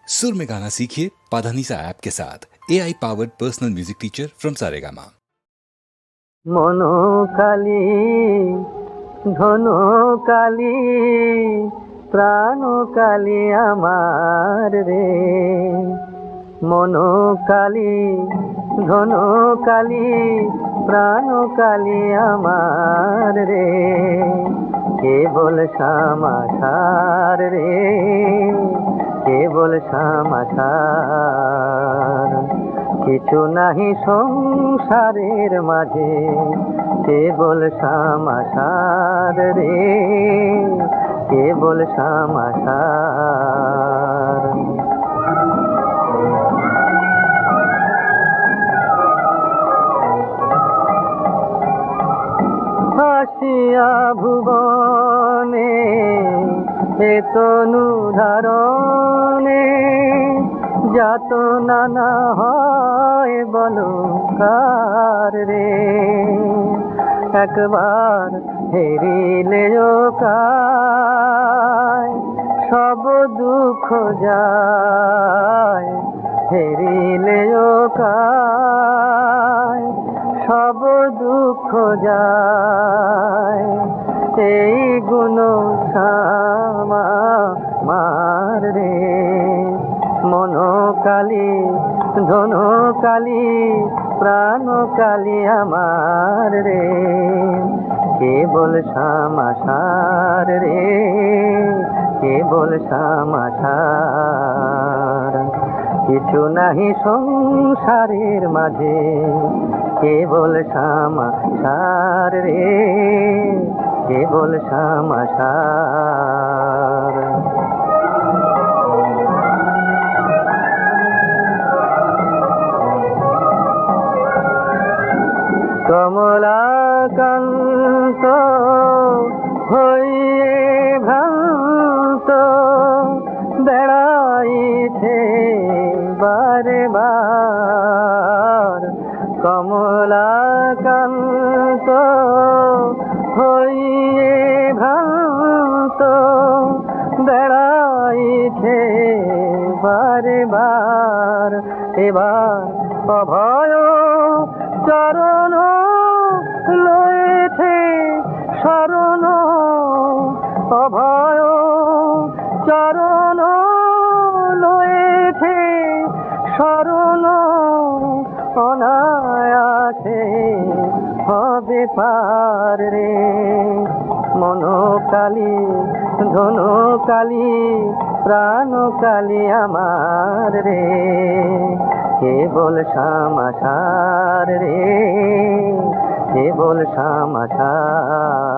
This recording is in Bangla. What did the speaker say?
सुर में गाना सीखिए पाधानीसा ऐप के साथ AI powered personal music teacher from Saregama. मनोकाली धनुकाली प्राणकाली आमार रे, मनोकाली धनुकाली प्राणकाली आमार रे, केवल समाचार रे, केवल समाचार, किछु नाहि संसारेर माझे, केवल समाचार रे, केवल समाचार। আসিয়া ভুবনে এ তনু ধারণে, যাত নানা হয় বলো কার রে, একবার হেরিলেও কায় সব দুঃখ যায়, হেরিলেও কায় সব দুঃখ যায়, এই গুণ মার রে, মনোকালী ধনুকালী প্রাণকালী আমার রে, কেবল সমাচার রে, কেবল সমাচার, কিছু নাহি সংসারের মাঝে, কেবল সমাচার রে, কেবল সমাচার। কমলাকান্ত হইয়ে ভ্রান্ত বেড়াইছে বারে বার, কমলাকান্ত হইয়ে ভ্রান্ত বেড়াইছে বারে বার, এবার অভয় চরণ লয়েছে শরণ, অভয় চরণ লয়েছে শরণ, অনায়াসে হবে পার রে, মনোকালী ধনুকালী প্রাণকালী আমার রে, কেবল সমাচার রে, কেবল সমাচার।